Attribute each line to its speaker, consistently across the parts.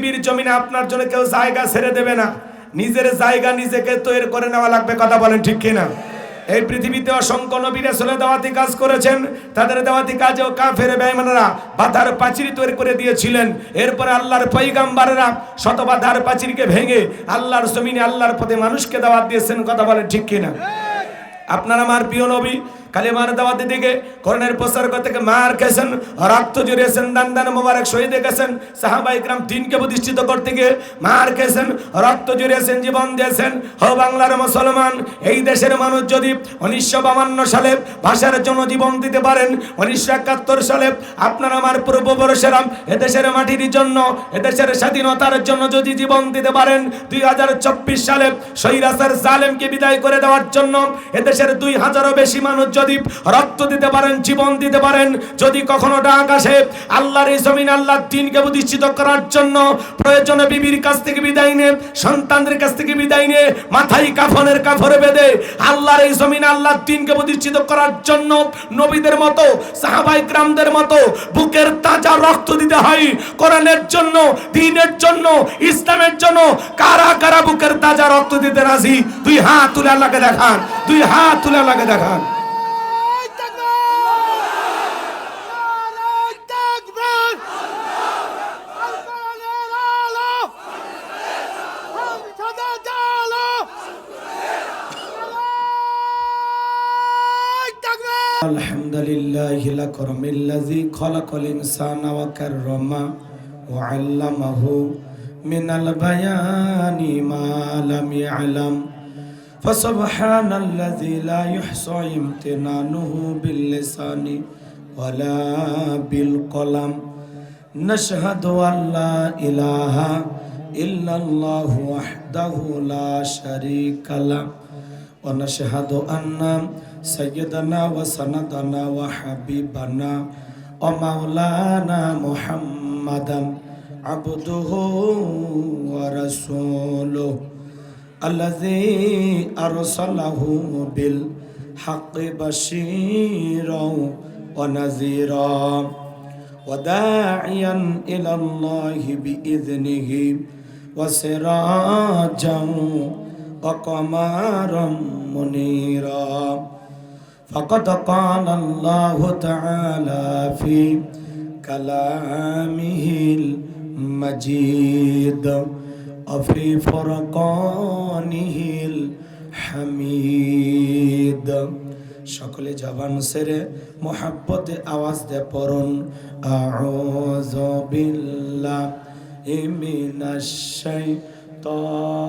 Speaker 1: পৃথিবীর জমিনে আপনার জন্য কেউ জায়গা ছেড়ে দেবে না, নিজের জায়গা নিজেকে তৈরি করে নেওয়া লাগবে। কথা বলেন ঠিক কিনা? এই পৃথিবীতে অসংখ্য নবী রাসূল দাওয়াতি কাজ করেছেন, তাদের দাওয়াতি কাজেও কাফের বেঈমানরা বাধার প্রাচীর তৈরি করে দিয়েছিলেন। এরপরে আল্লাহর পয়গম্বররা শত বাধার প্রাচীরকে ভেঙে আল্লাহর জমিনে আল্লাহর পথে মানুষকে দাওয়াত দিয়েছেন। কথা বলেন ঠিক কিনা? আপনার আমার প্রিয় নবী কালেমার দাওয়াতের দিকে কোরআনের প্রচার করতে মার খেয়েছেন, রক্ত জড়িয়েছেন, দান মোবারক শহীদ গেছেন। সাহাবায়ে কিরাম দ্বীনকে প্রতিষ্ঠিত করতে গিয়ে মার খেয়েছেন, রক্ত জড়িয়েছেন, জীবন দিয়েছেন। ও বাংলার মুসলমান, এই দেশের মানুষ যদি 1952 সালে ভাষার জন্য জীবন দিতে পারেন, 1971 সালে আপনার আমার পূর্বপুরুষেরা এদেশের মাটির জন্য, এদেশের স্বাধীনতার জন্য যদি জীবন দিতে পারেন, 2024 সালে স্বৈরাচার জালেমকে বিদায় করে দেওয়ার জন্য এদেশের 2000-এরও বেশি মানুষ যদি রক্ত দিতে পারেন, জীবন দিতে পারেন, যদি কখনো ডাক আসে আল্লাহর এই জমিন আল্লাহর দ্বীনকে প্রতিষ্ঠিত করার জন্য, প্রয়োজনে বিবির কাছ থেকে বিদায় নিয়ে, সন্তানদের কাছ থেকে বিদায় নিয়ে, মাথায় কাফনের কাপড় বেঁধে আল্লাহর এই জমিন আল্লাহর দ্বীনকে প্রতিষ্ঠিত করার জন্য নবীদের মতো, সাহাবায়ে কিরামদের মতো বুকের তাজা রক্ত দিতে হয় কোরআনের জন্য, দ্বীনের জন্য, ইসলামের জন্য। কারা কারা বুকের তাজা রক্ত দিতে রাজি? দুই হাত তুলে আল্লাহকে দেখান, দুই হাত তুলে আল্লাহকে দেখান। আলহামদুলিল্লাহিল আকরামিল্লাযী খালাকাল ইনসানা ওয়া কাররামা ওয়া আল্লামাহু মিনাল বায়ানি মা লাম ইয়ালাম ফাসুবহানাল্লাযী লা ইহসা ইমতিনানুহু বিল লিসানি ওয়ালা বিল কলাম নাশহাদু আল্লা ইলাহা ইল্লাল্লাহু ওয়াহদাহু লা শারীকা লাহু ওয়া নাশহাদু আন্না সাইয়্যিদানা ওয়া সানাদানা ওয়া হাবিবানা ওয়া মাওলানা মুহাম্মাদান আবদুহু ওয়া রাসূলুহু আল্লাযী আরসালাহু বিল হাক্কি বাশীরাও ওয়া নাযীরা ওয়া দাঈয়ান ইলাল্লাহি বিইذনিহি ওয়া সিরাজাও ওয়া কমারাম মুনীরা। فقد قال الله تعالى في كلامه المجيد وفي فرقانه الحميد। সকলে জবান ছেড়ে মোহাব্বতে আওয়াজ দিয়ে পড়ুন, আউযু বিল্লাহি মিনাশ শাইতানির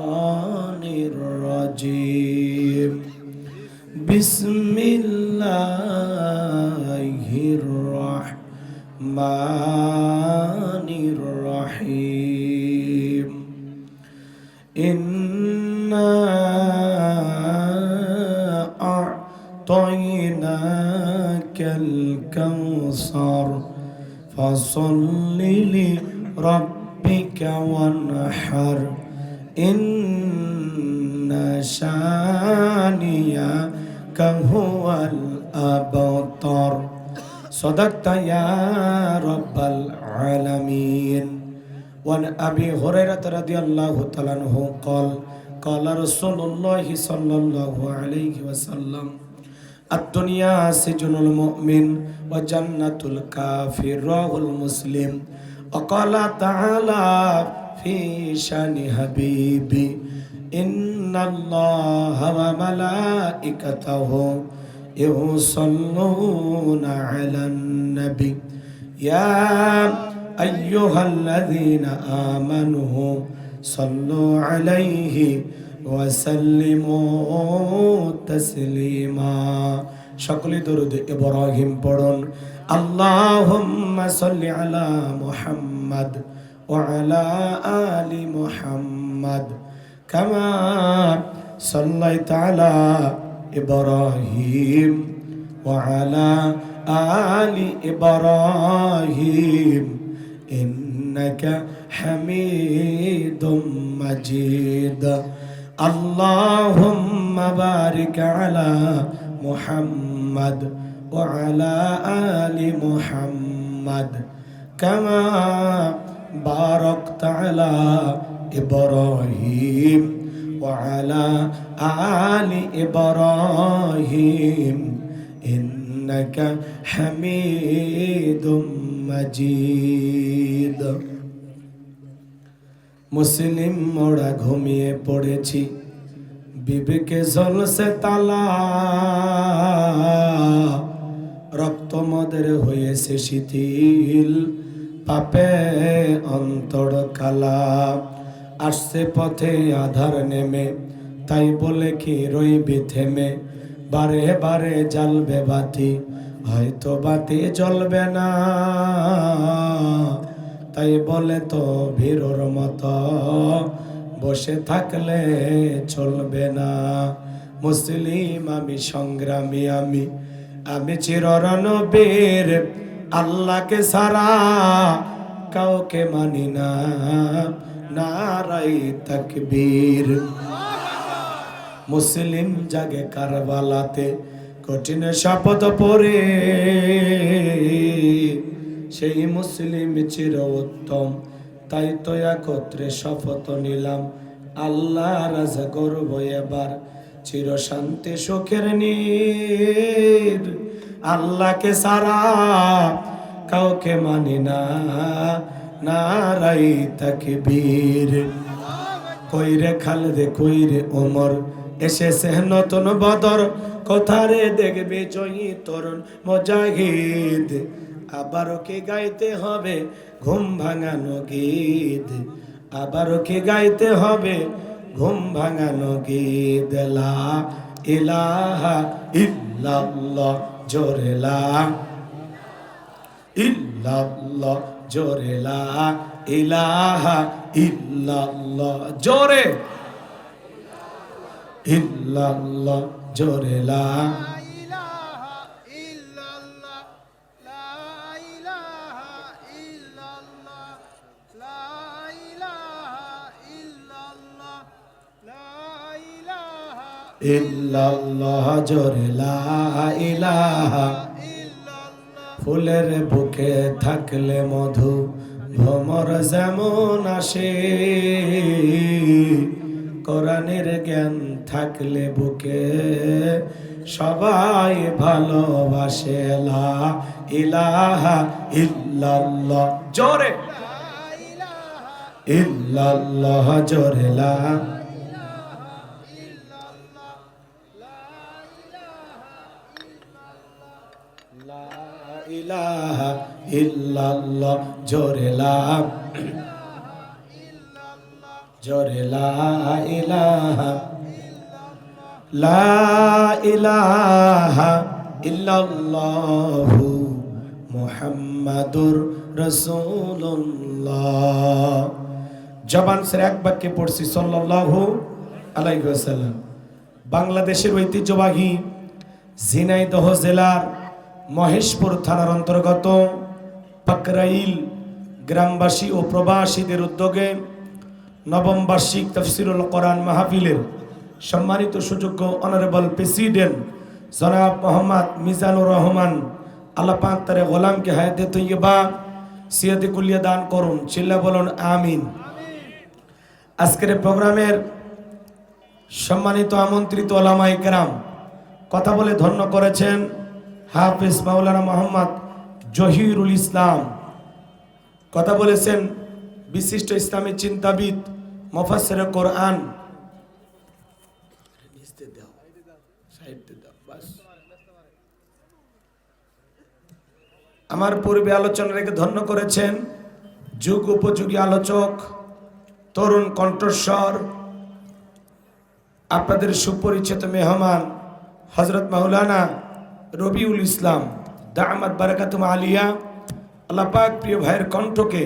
Speaker 1: রাজীম। বিসমিল্লাহির রহমানির রহিম। ইন্না আ'তাইনাকাল কাউসার ফাসাল্লি লিরাব্বিকা ওয়ানহার ইন্না শানিয়াকা হুয়াল আবতার। সাদাকতা ইয়া রাব্বাল আলামিন। ওয়ান আবি হুরায়রা রাদিয়াল্লাহু তাআলা আনহু قال قال رسول الله صلى الله عليه وسلم الدنيا سجن المؤمن وجنة الكافر رواه المسلم وقال تعالى في شان حبيبي إن الله وملائكته يصلون على النبي يا أيها الذين آمنوا صلوا عليه وسلموا تسليما। সকলে দরুদ ইব্রাহিম পড়ুন। আল্লাহুম্মা সাল্লি আলা মুহাম্মাদ ওয়া আলা আলি মুহাম্মাদ কামা সাল্লাইতা আলা ইব্রাহিম ওয়া আলা আলি ইব্রাহিম ইন্নাকা হামিদুম মাজিদ। আল্লাহুম্মা বারিক আলা মুহাম্মাদ ওয়া আলা আলি মুহাম্মাদ কামা বারাকতা আলা ইব্রাহিম ওয়া আলা আলি ইব্রাহিম ইন্নাকা হামিদুম মাজিদ। মুসলিম মোরা ঘুমিয়ে পড়েছি, বিবেকে জ্বলছে তালা, রক্ত মদের হয়েছে শিথিল, পাপে অন্তর কালা। আসছে পথে আধার নেমে, তাই বলে কি রইবি থেমে, বারে বারে জ্বালবে বাতি, হয়তো বাতি জ্বলবে না, তাই বলে তো ভীরুর মতো বসে থাকলে চলবে না। মুসলিম আমি, সংগ্রামী আমি, আমি চিররণবীর, আল্লাহকে সারা কাউকে মানি না, নারায়ে তাকবীর। মুসলিম জাগে কারবালাতে কঠিন শপথ পড়ে, সেই মুসলিম চির উত্তম, তাই তো একত্রে শপথ নিলাম, আল্লাহ রাজা গর্ব এবার চির শান্তি সুখের নীর। আল্লাহকে সারা কাউকে মানি না, নারায়ে তাকবীর। কইরে খালেদে কইরে ওমর, এসেছে নতুন বদর, কোথারে দেখবে জয়ী তরুণ মুজাহিদ, আবারও কি গাইতে হবে ঘুম ভাঙানো গীত, আবারও কি গাইতে হবে ঘুম ভাঙানো গীত। লা ইলাহা ইল্লাল্লাহ, জোরে লা ইল্লাল্লাহ, জোরে লা ইলাহা ইল্লাল্লাহ, জোরে ইল্লাল্লাহ, জোরে লা ইলাহা ইল্লাল্লাহ, লা ইলাহা ইল্লাল্লাহ, লা ইলাহা ইল্লাল্লাহ, লা ইলাহা ইল্লাল্লাহ, জোরে লা ইলাহা। ফুলের বুকে থাকলে মধু, ভ্রমর যেমন আসে, কোরআনের জ্ঞান থাকলে বুকে সবাই ভালোবাসে। লা ইলাহা ইল্লাল্লাহ, জোরে ইল্লাল্লাহ, জোরে লা ইলাহা ইল্লাল্লাহ, জোরে লা জোরে লা ইলাহা, লা ইলাহা ইল্লাল্লাহু মুহাম্মাদুর রাসূলুল্লাহ। জবান সে এক বাক্যে পড়ছি সাল্লাল্লাহু আলাইহি ওয়াসাল্লাম। বাংলাদেশের ঐতিহ্যবাহী ঝিনাইদহ জেলার মহেশপুর থানার অন্তর্গত পাকরাইল গ্রামবাসী ও প্রবাসীদের উদ্যোগে নবম বার্ষিক তাফসিরুল কোরআন মাহফিলের সম্মানিত সুযোগ্য অনারেবল প্রেসিডেন্ট জনাব মোহাম্মদ মিজানুর রহমান, আল্লাহ পাক তার গোলামকে হায়াতে তৈয়বা সিয়াতে কুলিয়া দান করুন, চিল্লা বলুন আমিন। আজকের প্রোগ্রামের সম্মানিত আমন্ত্রিত ওলামায়ে কেরাম কথা বলে ধন্য করেছেন হাফেজ মাওলানা মোহাম্মদ জহিরুল ইসলাম, কথা বলেছেন বিশিষ্ট ইসলামী চিন্তাবিদ মুফাসসিরে কোরআন। আমার পূর্বে আলোচনা রেখে ধন্য করেছেন যুগ উপযোগী আলোচক, তরুণ কণ্ঠস্বর, আপনাদের সুপরিচিত মেহমান হযরত মাওলানা রবিউল ইসলাম দামাত বারাকাতুম আলিয়া। আল্লাহ পাক প্রিয় ভাইয়ের কণ্ঠকে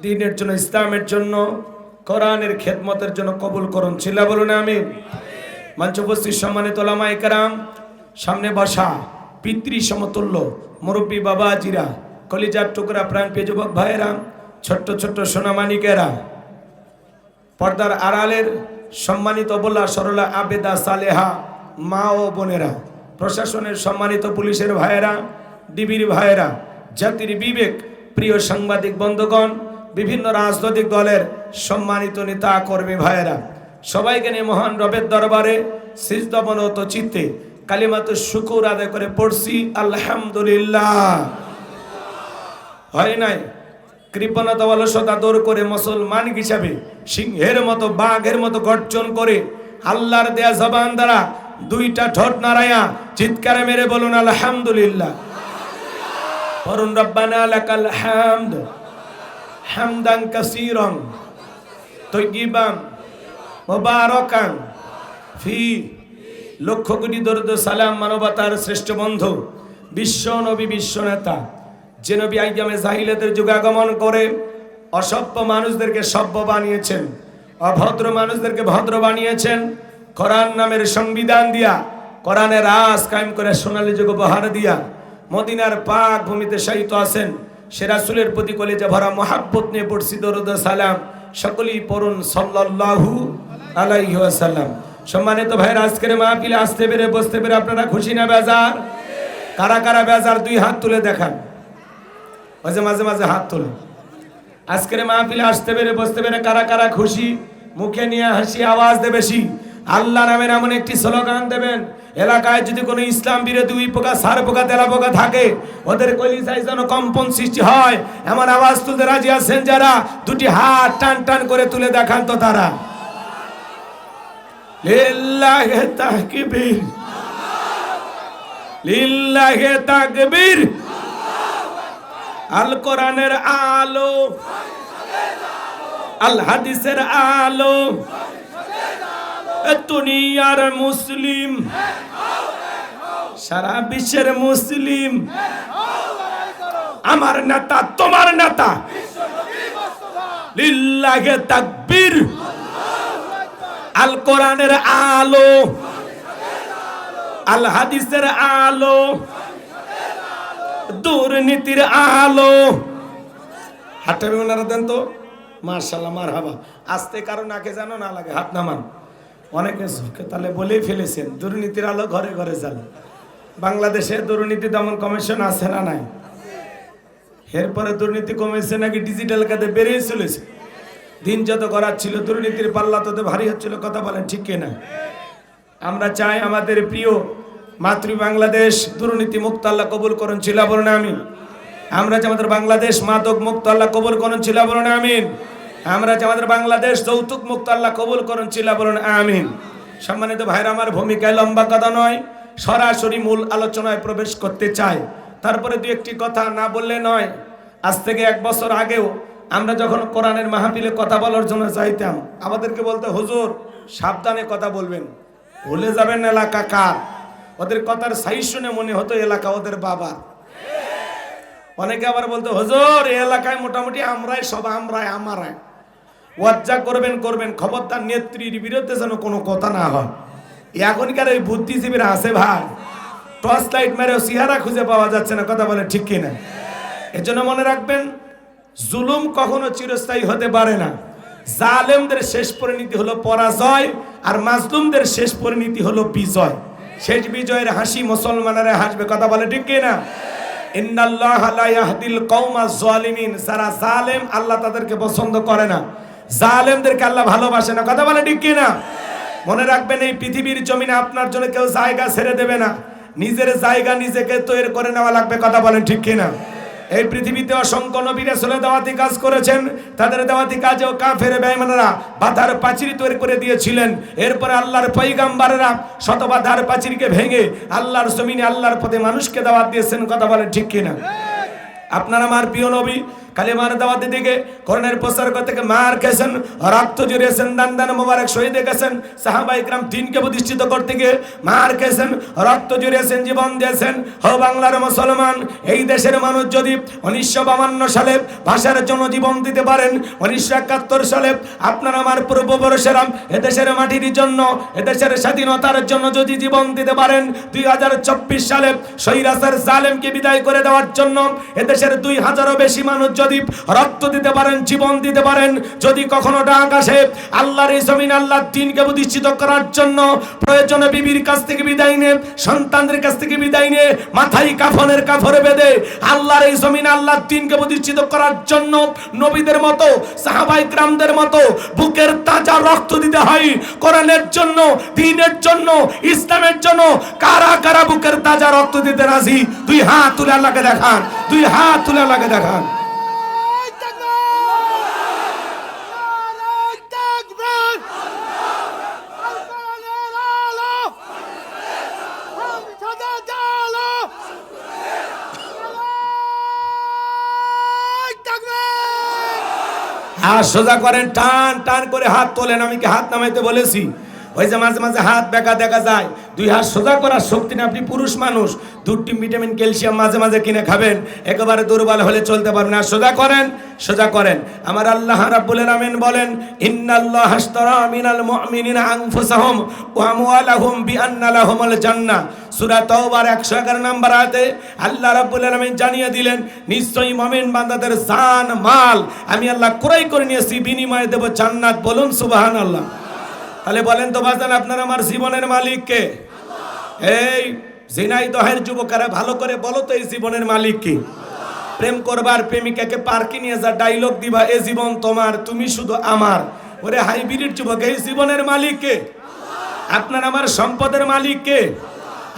Speaker 1: দ্বীনের জন্য, ইসলামের জন্য, কোরআনের খেদমতের জন্য কবুল করুন, চিল্লা বলুন আমিন। মঞ্চে উপস্থিত সম্মানিত ওলামায়ে কেরাম, সামনে বসা পিতৃ সমতুল্য মুরব্বী বাবাজিরা, কলিজার টুকরা প্রাণপ্রিয় যুবক ভাইয়েরা, ছোট্ট ছোট্ট সোনামানিকেরা, পর্দার আড়ালের সম্মানিত বলা সরলা আবেদা সালেহা মা ও বোনেরা, প্রশাসনের সম্মানিত পুলিশের ভাইয়েরা, ডিবির ভাইয়েরা, জাতির বিবেক প্রিয় সাংবাদিক বন্ধুগণ, বিভিন্ন রাজনৈতিক দলের সম্মানিত নেতা কর্মী ভাইয়েরা, সবাইকে নিয়ে মহান রবের দরবারে সিজদাবনত চিত্তে কালিমাতু শুকুর আদায় করে পড়ছি আলহামদুলিল্লাহ। হয় নাই কৃপণতা অলসতা দূর করে মুসলমান হিসাবে সিংহের মতো বাঘের মতো গর্জন করে আল্লাহর দেয়া জবান দ্বারা দুইটা ঠোঁট নাড়ায়া চিৎকারে মেরে বলুন আলহামদুলিল্লাহ। পড়ুন রব্বানা লাকাল হামদ হামদান কাসীরান তাইয়িবান মুবারাকান ফি। লক্ষ কোটি দরুদ সালাম মানবতার শ্রেষ্ঠ বন্ধু বিশ্ব নবী বিশ্ব নেতা যে নবী আইয়ামে জাহিলিয়াতের যুগে আগমন করে অসভ্য মানুষদেরকে সভ্য বানিয়েছেন, অভদ্র মানুষদেরকে ভদ্র বানিয়েছেন। কোরআন নামের সংবিধান দিয়া, কোরআনের রাজ কায়েম করে সোনালী যুগ উপহার দিয়া মদিনার পাক ভূমিতে শায়িত আছেন সে রাসূলের প্রতি কলিজা ভরা মহাব্বত নিয়ে পড়ছি দরুদ সালাম। সকলেই পড়ুন সাল্লাল্লাহু আলাইহি ওয়াসাল্লাম। সম্মানিত ভাইরা, আজকের মাহফিলে আসতে পেরে বসতে পেরে আপনারা খুশি না বেজার? কারা কারা বেজার দুই হাত তুলে দেখান। মাঝে মাঝে মাঝে হাত তুলে। আজকের মাহফিলে আসতে পেরে বসতে পেরে কারা কারা খুশি? মুখে নিয়ে হাসি আওয়াজ দে বেশি। আল্লাহ নামের এমন একটি স্লোগান দেবেন, এলাকায় যদি কোনো ইসলাম বিরোধী উই পোকা সার পোকা তেলা পোকা থাকে ওদের কলিজায় যেন কম্পন সৃষ্টি হয় এমন আওয়াজ তুলতে রাজি আছেন যারা? দুটি হাত টান টান করে তুলে দেখান তো তারা। লিল্লাহি তাকবীর, লিল্লাহি তাকবীর। আল কোরআনের আলো, আল হাদিসের আলো, দুনিয়ার মুসলিম, সারা বিশ্বের মুসলিম, আমার নেতা তোমার নেতা, লিল্লাহি তাকবীর। আল কোরআনের আলো, আল হাদিসের আলো, দুর্নীতির আলো। হাতটা ওনারা দেন তো, মাশাআল্লাহ মারহাবা। আস্তে কারো নাকে জানো না লাগে, হাত নামান। অনেকে তাহলে বলেই ফেলেছেন দুর্নীতির আলো ঘরে ঘরে জ্বালে। বাংলাদেশে দুর্নীতি দমন কমিশন আছে না নাই? এরপরে দুর্নীতি কমেছে নাকি ডিজিটাল কাজে বেরিয়ে চলেছে? দিন যত করার ছিল দুর্নীতির পাল্লা তত ভারী হচ্ছিল। কথা বলেন ঠিক কিনা? আমরা চাই আমাদের প্রিয় মাতৃ বাংলাদেশ দুর্নীতি মুক্ত আল্লাহ কবুল করুন, চিল্লা বলুন আমিন। আমরা চাই আমাদের বাংলাদেশ মাদক মুক্ত আল্লাহ কবুল করুন, চিল্লা বলুন আমিন। আমরা চাই আমাদের বাংলাদেশ যৌতুক মুক্ত আল্লাহ কবুল করুন, চিল্লা বলুন আমিন। সম্মানিত ভাইরা, আমার ভূমিকায় লম্বা কথা নয়, সরাসরি মূল আলোচনায় প্রবেশ করতে চাই। তারপরে দু একটি কথা না বললে নয়। আজ থেকে 1 বছর আগেও আমরা যখন কোরআনের মাহফিলে কথা বলার জন্য যাইতাম আমাদেরকে বলতে, হুজুর সাবধানে কথা বলবেন, ভুলে যাবেন এলাকা কার। ওদের কথার সাইজ শুনে মনে হতো এলাকা ওদের বাবা। অনেকে আবার বলতো, হুজুর এই এলাকায় মোটামুটি আমরাই সব, আমরাই আমারাই। ওয়াজ্জা করবেন করবেন, খবরদার নেত্রীর বিরুদ্ধে যেন কোনো কথা না হয়। এখনকার এই বুদ্ধিজীবীরা আছে ভাই, টর্চ লাইট মেরেও চেহারা খুঁজে পাওয়া যাচ্ছে না। কথা বলে ঠিক কিনা? এজন্য মনে রাখবেন, জুলুম কখনো চিরস্থায়ী হতে পারে না। জালেমদের শেষ পরিণতি হলো পরাজয়, আর মাজলুমদের শেষ পরিণতি হলো বিজয়। শেষ বিজয়ের হাসি মুসলমানেরা হাসবে। কথা বলে ঠিক কিনা? ইন্নাল্লাহা লা ইয়াহদিল কওমাজ জালিমিন। যারা জালেম আল্লাহ তাদেরকে পছন্দ করে না, জালেমদেরকে আল্লাহ ভালোবাসে না। কথা বলে ঠিক কিনা? মনে রাখবেন, এই পৃথিবীর জমিনে আপনার জন্য কেউ জায়গা ছেড়ে দেবে না। নিজের জায়গা নিজেকে তৈরি করে নেওয়া লাগবে। কথা বলেন ঠিক কিনা? এই পৃথিবীতে অসংখ্য নবী রাসূল দাওয়াতি কাজ করেছেন, তাদের দাওয়াতি কাজেও কাফের বেঈমানরা বাধার প্রাচীর তৈরি করে দিয়েছিলেন। এরপরে আল্লাহর পয়গম্বররা শতবাধার প্রাচীরকে ভেঙে আল্লাহর জমিনে আল্লাহর পথে মানুষকে দাওয়াত দিয়েছেন। কথা বলেন ঠিক কিনা? আপনার আমার প্রিয় নবী কালেমার দাওয়াতে দিকে কোরআনের প্রচার করতে মার খেয়েছেন, রক্ত জড়িয়েছেন, দান দান মোবারক শহীদ গেছেন। সাহাবায়ে কেরাম দ্বীনকে প্রতিষ্ঠিত করতে গিয়ে মার খেয়েছেন, রক্ত জড়িয়েছেন, জীবন দিয়েছেন। হো বাংলার মুসলমান, এই দেশের মানুষ যদি 1952 সালে ভাষার জন্য জীবন দিতে পারেন, 1971 সালে আপনার আমার পূর্বপুরুষেরা এদেশের মাটির জন্য, এদেশের স্বাধীনতার জন্য যদি জীবন দিতে পারেন, 2024 সালে স্বৈরাচার জালেমকে বিদায় করে দেওয়ার জন্য এদেশের 2000-এরও বেশি মানুষ যদি যদি রক্ত দিতে পারেন, জীবন দিতে পারেন, যদি কখনো ডাক আসে আল্লাহর এই জমিন আল্লাহর দ্বীনকে প্রতিষ্ঠিত করার জন্য, প্রয়োজনে বিবির কাছ থেকে বিদায় নে, সন্তানদের কাছ থেকে বিদায় নে, মাথায় কাফনের কাপড়ে বেঁধে আল্লাহর এই জমিন আল্লাহর দ্বীনকে প্রতিষ্ঠিত করার জন্য নবীদের মতো, সাহাবায়ে কেরামদের মতো বুকের তাজা রক্ত দিতে হয় কোরআনের জন্য, দ্বীনের জন্য, ইসলামের জন্য। কারা কারা বুকের তাজা রক্ত দিতে রাজি? দুই হাত তুলে আল্লাহকে দেখান, দুই হাত তুলে আল্লাহকে দেখান। আর সোজা করেন, টান টান করে হাত তোলেন। আমি কি হাত নামাইতে বলেছি? ওই যে মাঝে মাঝে হাত বেঁকা দেখা যায়, দুই হাত সোজা করার শক্তি না। আপনি পুরুষ মানুষ, দুটি ভিটামিন ক্যালসিয়াম মাঝে মাঝে কিনে খাবেন, একেবারে দুর্বল হলে চলতে পারবেন না। সোজা করেন, সোজা করেন। আমার আল্লাহ রাব্বুল আলামিন বলেন, ইন্নাল্লাহা আশতারা মিনাল মুমিনিনা আনফুসাহুম ওয়া আমওয়ালাহুম বিআন্না লাহুমুল জান্নাহ। সূরা তাওবার 111 নম্বর আয়াতে আল্লাহ রাব্বুল আলামিন জানিয়ে দিলেন, নিশ্চয়ই মুমিন বান্দাদের জান মাল আমি আল্লাহ ক্রয় করে নিয়েছি, বিনিময়ে দেব জান্নাত। বলুন সুবহানাল্লাহ। তাহলে বলেন তো বাজান, আপনার আমার জীবনের মালিক কে? এই ঝিনাইদহের যুবকেরা ভালো করে বলো তো, এই জীবনের মালিক কি? প্রেম করবার প্রেমিকাকে পার্কে নিয়ে যা ডায়লগ দিবা, এ জীবন তোমার, তুমি শুধু আমার। ওরে হাইব্রিড যুবক, এই জীবনের মালিক কে? আপনার আমার সম্পদের মালিক কে?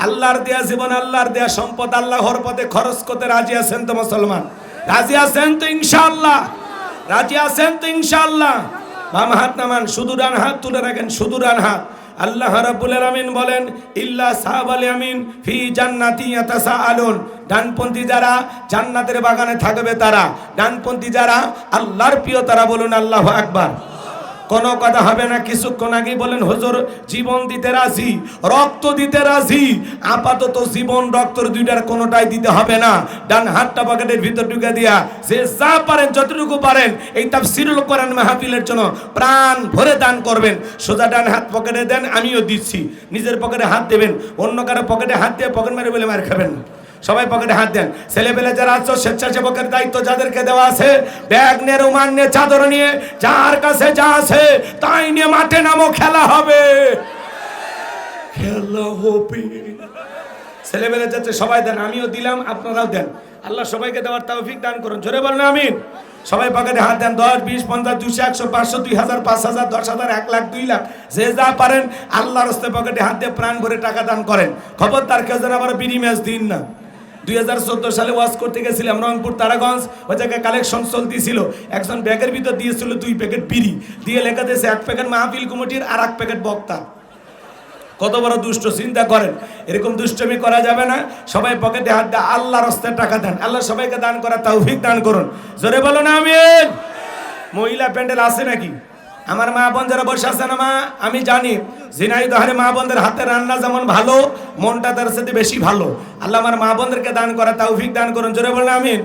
Speaker 1: আল্লাহর দেয়া জীবন, আল্লাহর দেয়া সম্পদ আল্লাহর পথে খরচ করতে রাজি আছেন তো মুসলমান? রাজি আছেন তো ইনশাআল্লাহ? রাজি আছেন তো ইনশাআল্লাহ? বাম হাত নামান, শুধু ডান হাত তুলে রাখেন, শুধু ডান হাত। আল্লাহ রাব্বুল আলামিন বলেন, ইল্লা সাহাবাল ইয়ামিন ফি জান্নাতি ইয়াতাসাআলুন। ডানপন্থী যারা জান্নাতের বাগানে থাকবে তারা, ডানপন্থী যারা আল্লাহর প্রিয় তারা। বলুন আল্লাহু আকবার। কোনো কথা হবে না। কিছুক্ষণ আগেই বলেন, হুজুর জীবন দিতে রাজি, রক্ত দিতে রাজি। আপাতত জীবন রক্তর দুইটার কোনোটাই দিতে হবে না। ডান হাতটা পকেটের ভিতর ঢুকে দিয়া যে যা পারেন, যতটুকু পারেন এই তাফসীরুল কোরআন মাহফিলের জন্য প্রাণ ভরে দান করবেন। সোজা ডান হাত পকেটে দেন, আমিও দিচ্ছি। নিজের পকেটে হাত দেবেন, অন্য কারো পকেটে হাত দিয়ে পকেট মেরে বলে মার খাবেন না। সবাই পকেটে হাত দেন। ছেলেপেলে যারা আছো, স্বেচ্ছাসেবকের দায়িত্ব যাদেরকে দেওয়া আছে, ব্যাগ নিয়ে, রুমাল নিয়ে, চাদর নিয়ে, যার কাছে যা আছে তাই নিয়ে মাঠে নামো, খেলা হবে, খেলা হবে। ছেলেপেলে যাচ্ছে সবাই দেন, আমিও দিলাম, আপনারাও দেন। আল্লাহ সবাইকে দেওয়ার তৌফিক দান করুন। জোরে বলেন আমিন। সবাই পকেটে হাত দেন। 10, 20, 50, 200, 100, 500, 2000, 5000, 10,000, 1 লাখ, 2 লাখ, যে যা পারেন আল্লাহর রাস্তে পকেটে হাত দিয়ে প্রাণ ভরে টাকা দান করেন। খবরদার কেউ যেন আবার বিড়ি ম্যাচ দিন না। 2014 সালে ওয়াজ করতে গেছিলাম রংপুর তারাগঞ্জ, ওই জায়গায় কালেকশন চলতেছিল। একজন ব্যাগের ভিতর দিয়েছিল 2 প্যাকেট বিড়ি, দিয়ে লেখা দিয়েছে 1 প্যাকেট মাহফিল কমিটির আর 1 প্যাকেট বক্তা। কত বড় দুষ্ট, চিন্তা করেন। এরকম দুষ্টমি করা যাবে না। সবাই পকেটে হাত দিয়ে আল্লাহর রাস্তায় টাকা দেন। আল্লাহ সবাইকে দান করার তৌফিক দান করুন। জোরে বলো না আমিন। মহিলা প্যান্ডেল আছে নাকি? আমার মা বোন যারা বসে আছে না, মা আমি জানি ঝিনাইদহের মা বোনদের হাতে রান্না যেমন ভালো, মনটা তার সাথে বেশি ভালো। আল্লাহ আমার মা বোনদেরকে দান করা তৌফিক দান করুন। জোরে বলেন আমিন।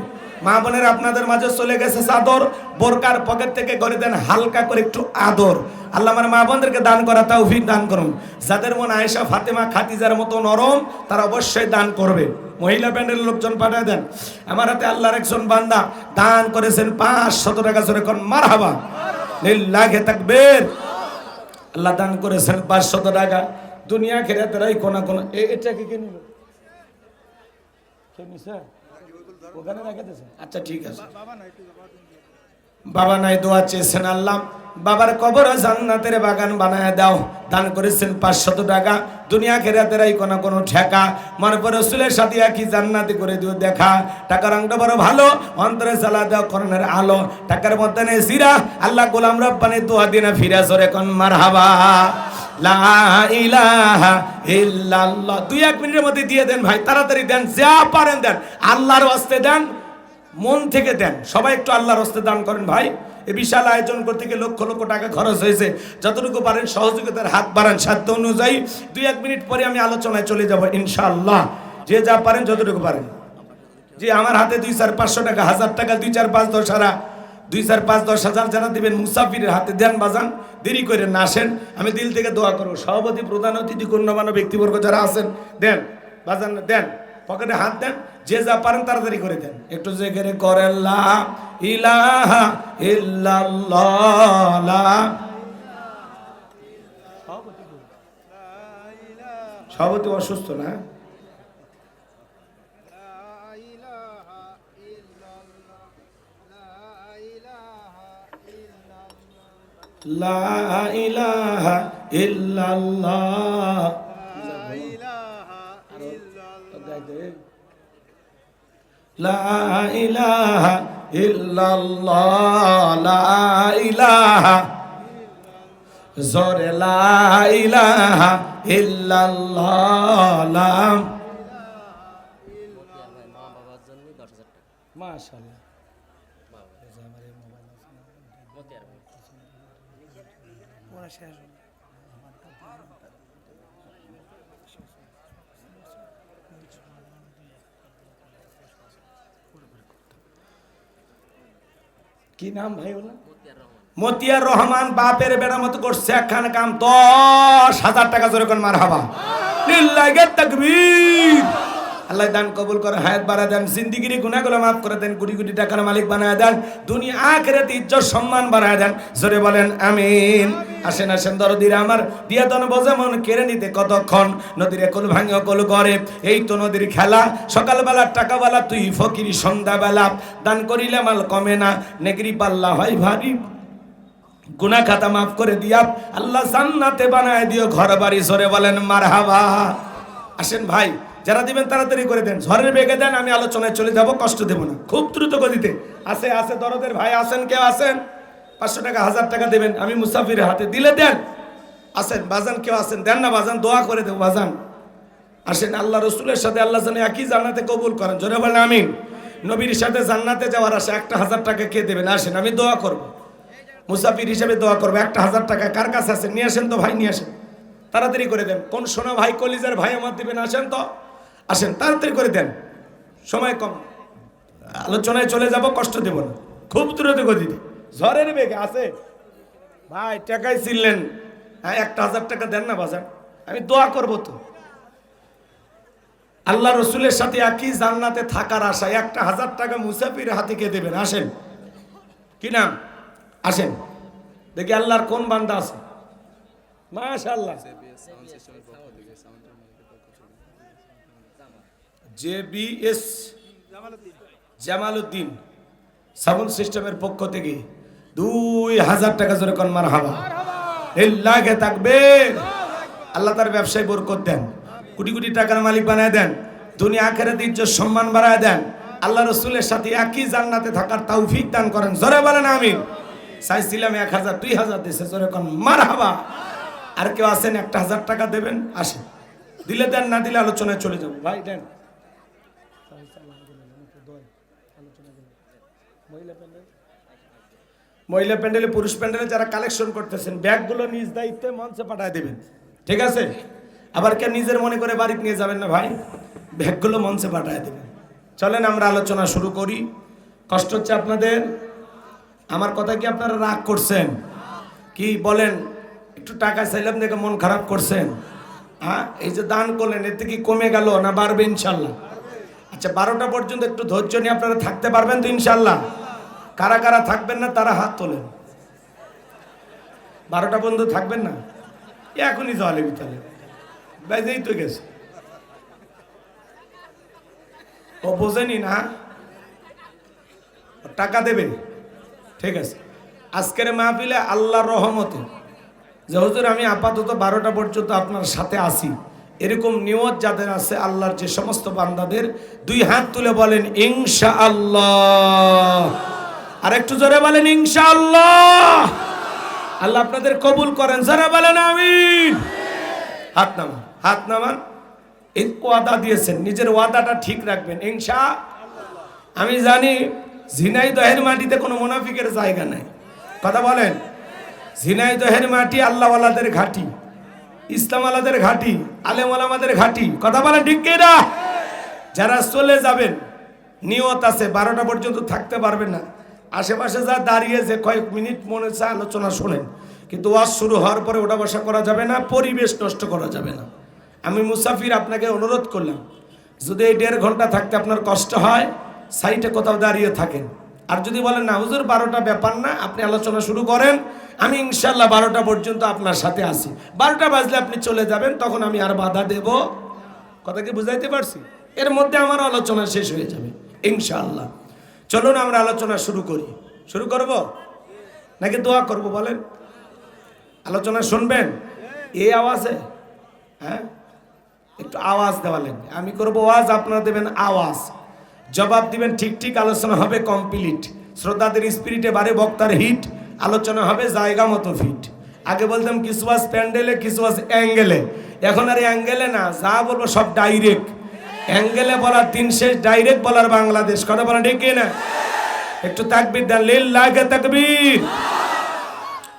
Speaker 1: মা বোনের আপনাদের মাঝে চলে গেছে চাদর, বোরকার পকেট থেকে করে দেন হালকা করে একটু আদর। আল্লাহ আমার মা বোনদেরকে দান করা তৌফিক দান করুন। যাদের মন আয়েশা, ফাতেমা, খাদিজার মতো নরম, তারা অবশ্যই দান করবে। মহিলা প্যান্ডেলের লোকজন পাঠিয়ে দেন। আমার হাতে আল্লাহর একজন বান্দা দান করেছেন 500 টাকা। জোরে কোন মারহাবা, লিল্লাহি তাকবীর। আল্লাহ দান করেছেন 500 টাকা। দুনিয়া খেরাতেরাই কোনা কোনা। এটা কি কে নিল? কে নিছে? ওখানে রেখে দিয়েছে। আচ্ছা ঠিক আছে। বাবা নাই, দোয়া চেয়েছেন, আল্লাহ বাবার কবর জান্নাতের বাগান বানায় দাও। দান করেছেন 500 টাকা। দুনিয়া খেরাতেরাই কোনা কোনো ঠেকা। মনে পড়ে রসুলের সাথে কি জান্নাতি করে দিও দেখা। টাকার রংটা বড় ভালো, অন্তরে জ্বালা দাও করণের আলো। টাকার মধ্যে নেই সিরা। আল্লাহ গোলাম রব্বানি দোয়া দিনা ফিরা জোরে কোন মারহাবা, লা ইলাহা ইল্লাল্লাহ। 2-1 মিনিটের মধ্যে দিয়ে দেন ভাই, তাড়াতাড়ি দেন, যা পারেন দেন। আল্লাহর ওয়াস্তে দেন, মন থেকে দেন। সবাই একটু আল্লাহর ওয়াস্তে দান করেন ভাই। এই বিশাল আয়োজন করতে গিয়ে লক্ষ লক্ষ টাকা খরচ হয়েছে। যতটুকু পারেন সহযোগিতার হাত বাড়ান সাধ্য অনুযায়ী। 2-1 মিনিট পরে আমি আলোচনায় চলে যাব ইনশাআল্লাহ। যে যা পারেন যতটুকু পারেন। যে আমার হাতে 2-4-500 টাকা, 1000 টাকা, 2-4-5-10 হারা, 2-4-5-10,000 যারা দিবেন মুসাফিরের হাতে দেন বাজান। দেরি করে না আসেন, আমি দিল থেকে দোয়া করবো। সভাপতি, প্রধান অতিথি, গণ্যমান্য ব্যক্তিবর্গ যারা আছেন দেন বাজান, দেন, পকেটে হাত দেন। যে যা পারেন তাড়াতাড়ি করে দেন, একটু জিকির করেন লা ইলাহা ইল্লাল্লাহ লা। সভাপতি অসুস্থ না? লা ইলাহা ইল্লাল্লাহ লা ইলাহা ইল্লাল্লাহ লা ইলাহা জোরে লা ইলাহা ইল্লাল্লাহ লা। মাশাআল্লাহ। কি নাম ভাই বলা? মতিয়ার রহমান। বাপের বেড়া মতো করছে একখান কাম, 10,000 টাকা জোরে কোন মারহাবা লিল্লাহি তাকবীর। আল্লাহ দান কবুল করে, হায়াত বাড়া দেন, জিন্দেগির গুনাহগুলো মাফ করে দেন, কোটি কোটি টাকার মালিক বানায় দেন, দুনিয়া আখিরাতে ইজ্জত সম্মান বাড়ায় দেন, জোরে বলেন আমিন। আসেন আসেন দরদিরা আমার, দিয়া দন বোঝে মন কেড়ে নিতে কতক্ষণ, নদীর কোল ভাঙিয়া কোল করে, এই তো নদীর খেলা। সকালবেলা টাকাওয়ালা তুই ফকির, সন্ধ্যাবেলা দান করিলে মাল কমে না, নেগরি পাল্লা হয় ভারী, গুনাহ খাতা মাফ করে দিয়া আল্লাহ জান্নাতে বানায় দিও ঘর বাড়ি, জোরে বলেন মারহাবা। আসেন ভাই, যারা দিবেন তাড়াতাড়ি করে দেন, ঝড়ের বেগে দেন, আমি আলোচনায় চলে যাব, কষ্ট দেব না, খুব দ্রুত গতিতে। আছে আছে দরদের ভাই আছেন, কেউ আছেন? 500 টাকা 1000 টাকা দেবেন, আমি মুসাফিরের হাতে দিলে দেন। আসেন বাজান, কেউ আছেন? দেন না বাজান, দোয়া করে দেব বাজান। আসেন, আল্লাহ রসুলের সাথে আল্লাহ যেন একই জান্নাতে কবুল করেন, জোরে বলেন আমিন। নবীর সাথে জান্নাতে যাওয়ার আশা, একটা 1000 টাকা কে দেবেন? আসেন, আমি দোয়া করব, মুসাফির হিসেবে দোয়া করবো। একটা 1000 টাকা কার কাছে আছে? নিয়ে আসেন তো ভাই, নিয়ে আসেন, তাড়াতাড়ি করে দেন। কোন সোনা ভাই, কলিজার ভাই আমার দিবেন? আসেন তো, আসেন তাড়াতাড়ি করে দেন, সময় কম, আলোচনায় চলে যাব, কষ্ট দেব না, খুব দ্রুত গতিতে। ঝড়ের বেগে আছে ভাই, টাকাই ছিলেন, হ্যাঁ 1000 টাকা দেন না বাজার, আমি দোয়া করব তো। আল্লাহ রসুলের সাথে একই জান্নাতে থাকার আশায় 1000 টাকা মুসাফির হাতে কে দেবেন? আসেন, কি নাম? আসেন দেখি আল্লাহর কোন বান্দা আছে। মাশাআল্লাহ, JBS জামালউদ্দিন সাউন্ড সিস্টেমের পক্ষ থেকে 2000 টাকা জোরে কোন মারহাবা, লিল্লাহি তাকবীর। আল্লাহ তার ব্যবসায় বরকত দেন, কোটি কোটি টাকার মালিক বানায় দেন, দুনিয়া আখিরাতে ইজ্জত সম্মান বাড়ায় দেন, আল্লাহ রসুলের সাথে একই জান্নাতে থাকার তৌফিক দান করেন, জোরে বলেন আমিন। চাইছিলাম 1000, 2000 দিছে, জোরে কোন মারহাবা। আর কেউ আছেন 1000 টাকা দেবেন? আসেন, দিলে দেন, না দিলে আলোচনায় চলে যাব। ভাই দেন। মহিলা প্যান্ডেলে, পুরুষ প্যান্ডেলে যারা কালেকশন করতেছেন, ব্যাগগুলো নিজ দায়িত্বে মঞ্চে পাঠায় দেবেন, ঠিক আছে? আবার কেন নিজের মনে করে বাড়িতে নিয়ে যাবেন না ভাই, ব্যাগগুলো মঞ্চে পাঠায় দেবেন। চলেন আমরা আলোচনা শুরু করি। কষ্ট হচ্ছে আপনাদের? আমার কথা কি আপনারা রাগ করছেন? কি বলেন? একটু টাকা চাইলাম দেখে মন খারাপ করছেন? হ্যাঁ, এই যে দান করলেন, এতে কি কমে গেল না বাড়বে ইনশাল্লাহ? আচ্ছা, 12টা পর্যন্ত একটু ধৈর্য নিয়ে আপনারা থাকতে পারবেন তো ইনশাল্লাহ? কারা কারা থাকবেন না তারা হাত তোলেন। 12টা পর্যন্ত থাকবেন না? এখনই জলে বিতালে বেজেই তো গেছে, ও বোঝেনি না, টাকা দেবে, ঠিক আছে? আজকের মাহফিলে আল্লাহর রহমতে যে হুজুর আমি আপাতত 12টা পর্যন্ত আপনার সাথে আসি, এরকম নিয়ত যাদের আছে, আল্লাহর যে সমস্ত বান্দাদের 2 হাত তুলে বলেন ইনশাআল্লাহ। আর একটু জোরে বলেন ইনশাআল্লাহ। আল্লাহ আপনাদের কবুল করেন, জোরে বলেন আমিন। হাত নামান, হাত নামান। এই ওয়াদা দিয়েছেন, নিজের ওয়াদাটা ঠিক রাখবেন ইনশাআল্লাহ। আমি জানি ঝিনাইদহের মাটিতে কোনো মুনাফিকের জায়গা নাই, কথা বলেন। ঝিনাইদহের মাটি আল্লাহওয়ালাদের ঘাঁটি, ইসলামওয়ালাদের ঘাঁটি, আলেম ওলামাদের ঘাঁটি, কথা বলেন ঠিক কি না? যারা চলে যাবেন নিয়ত আছে 12টা পর্যন্ত থাকতে পারবেন না, আশেপাশে যা দাঁড়িয়ে যে কয়েক মিনিট মনে চায় আলোচনা শোনেন, কিন্তু ওয়াজ শুরু হওয়ার পরে ওটা বসা করা যাবে না, পরিবেশ নষ্ট করা যাবে না। আমি মুসাফির আপনাকে অনুরোধ করলাম, যদি এই 1.5 ঘন্টা থাকতে আপনার কষ্ট হয়, সাইডে কোথাও দাঁড়িয়ে থাকেন। আর যদি বলেন না হুজুর 12টা ব্যাপার না, আপনি আলোচনা শুরু করেন, আমি ইনশাল্লাহ 12টা পর্যন্ত আপনার সাথে আছি। 12টা বাজলে আপনি চলে যাবেন, তখন আমি আর বাধা দেব। কথা কি বুঝাইতে পারছি? এর মধ্যে আমার আলোচনা শেষ হয়ে যাবে ইনশাআল্লাহ। চলুন আমরা আলোচনা শুরু করি। শুরু করব নাকি দোয়া করব বলেন? আলোচনা শুনবেন এই আওয়াজে? হ্যাঁ, একটু আওয়াজ দেওয়া লাগবে। আমি করবো ওয়াজ, আপনারা দেবেন আওয়াজ, জবাব দিবেন ঠিক ঠিক। আলোচনা হবে কমপ্লিট। শ্রোতাদের স্পিরিটে বাড়ে, বক্তার হিট, আলোচনা হবে জায়গা মতো ফিট। আগে বলতাম কিছু আজ প্যান্ডেলে, কিছু আজ অ্যাঙ্গেলে, এখন আর অ্যাঙ্গেলে না, যা বলবো সব ডাইরেক্ট। অ্যাঙ্গেলে বলার দিন শেষ, ডাইরেক্ট বলার বাংলাদেশ। কথা বলেন ঠিক না? একটু তাকবীর দেন, লিল্লাহি তাকবীর।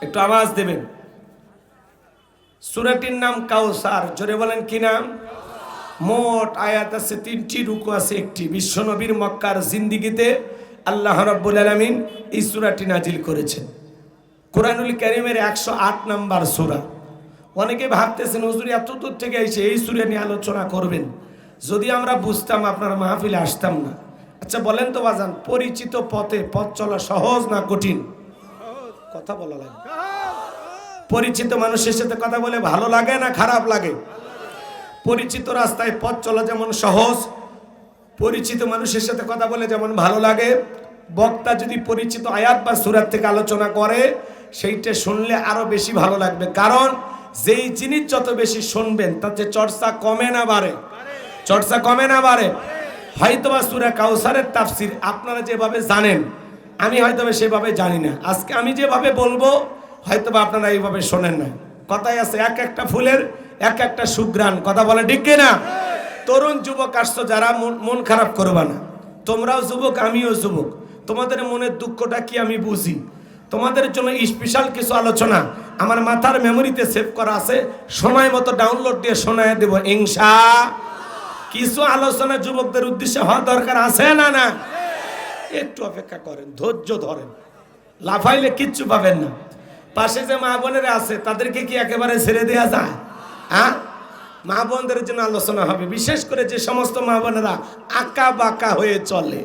Speaker 1: একটু আওয়াজ দেবেন। সূরাটির নাম কাউসার। জোরে বলেন কি নাম? মোট আয়াত আছে 3টি, রুকু আছে 1টি। বিশ্বনবীর মক্কার জিন্দেগিতে আল্লাহ রাব্বুল আলামিন এই সূরাটি নাজিল করেছেন। কোরআনুল কারীমের 108 নম্বর সূরা। অনেকে ভাবতেছেন হুজুর এত দূর থেকে এসে এই সূরা নিয়ে আলোচনা করবেন, যদি আমরা বুঝতাম আপনার মাহফিলে আসতাম না। আচ্ছা বলেন তো বাজান, পরিচিত পথে পথ চলা সহজ না কঠিন? কথা বলা লাগে। পরিচিত মানুষের সাথে কথা বলে ভালো লাগে না খারাপ লাগে? পরিচিত রাস্তায় পথ চলা যেমন সহজ, পরিচিত মানুষের সাথে কথা বলে যেমন ভালো লাগে, বক্তা যদি পরিচিত আয়াত বা সূরা থেকে আলোচনা করে সেইটা শুনলে আরো বেশি ভালো লাগবে। কারণ যেই জিনিস যত বেশি শুনবেন তাতে চর্চা কমে না বাড়ে? চর্চা কমে না বাড়ে? হয়তোবা সূরা কাউসারের তাফসীর আপনারা যেভাবে জানেন, আমি হয়তোবা সেভাবে জানি না। আজকে আমি যেভাবে বলবো হয়তোবা আপনারা এইভাবে শোনেন না। কথাই আছে এক একটা ফুলের এক একটা সুঘ্রাণ। কথা বলে ঠিক কিনা? তরুণ যুবক আসছো যারা, মন খারাপ করবা না। তোমরাও যুবক, আমিও যুবক। তোমাদের মনের দুঃখটা কি আমি বুঝি। তোমাদের জন্য স্পেশাল কিছু আলোচনা আমার মাথার মেমোরিতে সেভ করা আছে, সময় মতো ডাউনলোড দিয়ে শোনায় দেব ইনশাআল্লাহ। কিছু আলোচনা যুবকদের উদ্দেশ্যে হওয়া দরকার আছে না? না, একটু অপেক্ষা করেন, ধৈর্য ধরেন, লাফাইলে কিচ্ছু পাবেন না। পাশে যে মা বোনেরা আছে তাদেরকে কি একেবারে ছেড়ে দেওয়া যায়? হ্যাঁ, মা বোনদের জন্য আলোচনা হবে, বিশেষ করে যে সমস্ত মা বোনেরা আঁকা বাঁকা হয়ে চলে।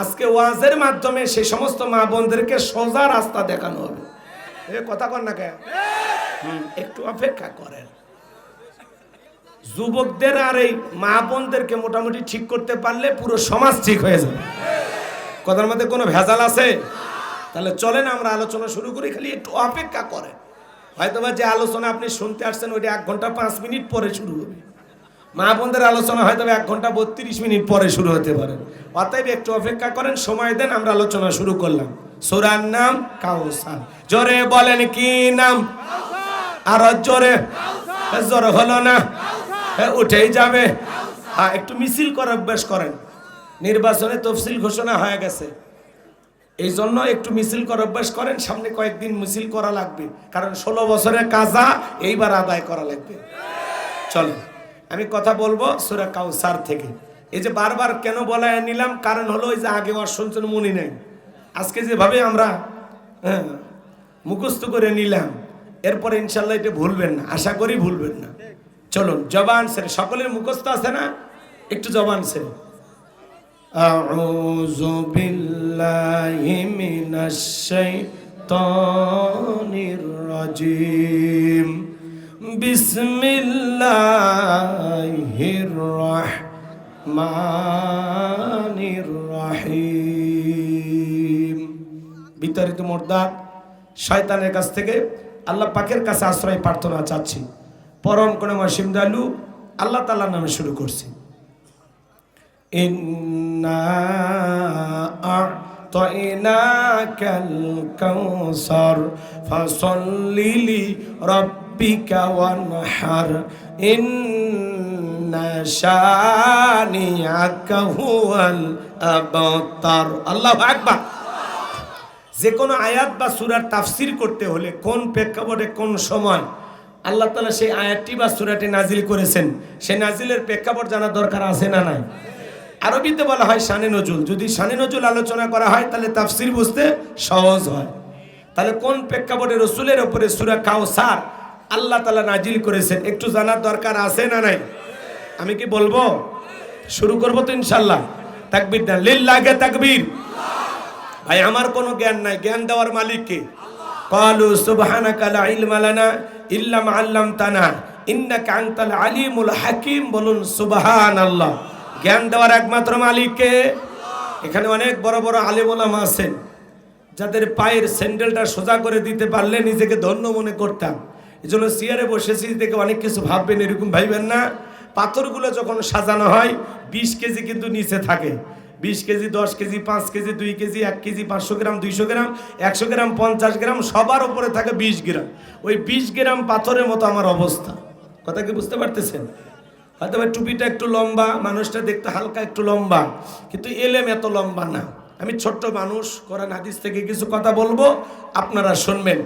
Speaker 1: আজকে ওয়াজের মাধ্যমে সেই সমস্ত মা বোনদেরকে সোজা রাস্তা দেখানো হবে। এ কথা কর না কেন? একটু অপেক্ষা করেন। যুবকদের আর এই মা বোনদেরকে মোটামুটি ঠিক করতে পারলে পুরো সমাজ ঠিক হয়ে যাবে। কথার মধ্যে কোনো ভেজাল আছে? তাহলে চলেন আমরা আলোচনা শুরু করি, খালি একটু অপেক্ষা করেন। হয়তোবা যে আলোচনা আপনি শুনতে আসছেন ওইটা 1 ঘন্টা 5 মিনিট পরে শুরু হবে। মা বোনদের আলোচনা হয়তো 1 ঘন্টা 32 মিনিট পরে শুরু হতে পারে। অতএব একটু অপেক্ষা করেন, সময় দেন, আমরা আলোচনা শুরু করলাম। সূরার নাম কাউসার। জোরে বলেন কি নাম? আর জোরে? জোরে হলো না, উঠেই যাবে। হ্যাঁ, একটু মিছিল করার অভ্যাস করেন। নির্বাচনে তফসিল ঘোষণা হয়ে গেছে, এই জন্য একটু মিছিল করার অভ্যাস করেন। সামনে কয়েকদিন মিছিল করা লাগবে, কারণ 16 বছরের কাজা এইবার আদায় করা লাগবে। চলো আমি কথা বলবো সূরা কাউসার থেকে। এই যে বারবার কেন বলা নিলাম, কারণ হলো ওই যে আগে শুনছেন মনে নাই। আজকে যেভাবে আমরা মুখস্থ করে নিলাম, এরপরে ইনশাল্লাহ এটা ভুলবেন না, আশা করি ভুলবেন না। চলুন জবান ছেড়ে, সকলের মুখস্থ আছে না? একটু জবান ছেড়ে আউযু বিল্লাহি মিনাশ শাইতানির রাজিম বিসমিল্লাহির রাহমানির রহিম। বিতাড়িত মুর্দাত শয়তানের কাছ থেকে আল্লাহ পাকের কাছে আশ্রয় প্রার্থনা চাচ্ছি। পরম করুণাময় দয়ালু আল্লাহ তাআলার নামে শুরু করছি। ইন্না আ'তাইনাকাল কাউসার ফাসাল্লি লিরাব্বিকা ওয়ানহার ইন্না শানিআকা হুয়াল আবতার। আল্লাহু আকবার। যে কোনো আয়াত বা সূরার তাফসীর করতে হলে কোন প্রেক্ষাপটে কোন সময় আল্লাহ তাআলা সেই আয়াতটি বা সূরাটি নাজিল করেছেন, সেই নাজিলের প্রেক্ষাপট জানা দরকার আছে না নাই? আরবিতে বলা হয় শানে নজুল। যদি শানে নজুল আলোচনা করা হয় তাহলে তাফসীর বুঝতে সহজ হয়। তাহলে কোন প্রেক্ষাপটে রাসূলের উপরে সূরা কাউসার আল্লাহ তাআলা নাজিল করেছেন একটু জানার দরকার আছে না নাই? আমি কি বলবো? শুরু করবো তো ইনশাল্লাহ। তাকবীর দেন, লিল্লাহি তাকবীর। ভাই আমার কোনো জ্ঞান নাই, জ্ঞান দেওয়ার মালিক কে? ক্বালু সুবহানাকা লা ইলমা লানা ইল্লা মা আল্লামতানা ইন্নাকা আনতাল আলিমুল হাকিম। বলুন সুবহানাল্লাহ। জ্ঞান দেওয়ার একমাত্র মালিক কে? এখানে অনেক বড় বড় আলেম ওলামা আছেন যাদের পায়ের স্যান্ডেলটা সোজা করে দিতে পারলে নিজেকে ধন্য মনে করতাম। এই জন্য চেয়ারে বসেছি দেখে অনেক কিছু ভাববেন, এরকম ভাইবেন না। পাথরগুলো যখন সাজানো হয় 20 কেজি কিন্তু নিচে থাকে, 20 KG, 10 KG, 5 KG, 2 KG, 1 KG, 500 গ্রাম, 200 গ্রাম, 100 গ্রাম, 50 গ্রাম, সবার উপরে থাকে 20 গ্রাম। ওই 20 গ্রাম পাথরের মতো আমার অবস্থা। কথা কি বুঝতে পারতেছেন? হয়তো টুপিটা একটু লম্বা, মানুষটা দেখতে হালকা একটু লম্বা, কিন্তু এলেম এত লম্বা না। আমি ছোট্ট মানুষ, কোরআন হাদিস থেকে কিছু কথা বলবো, আপনারা শুনবেন।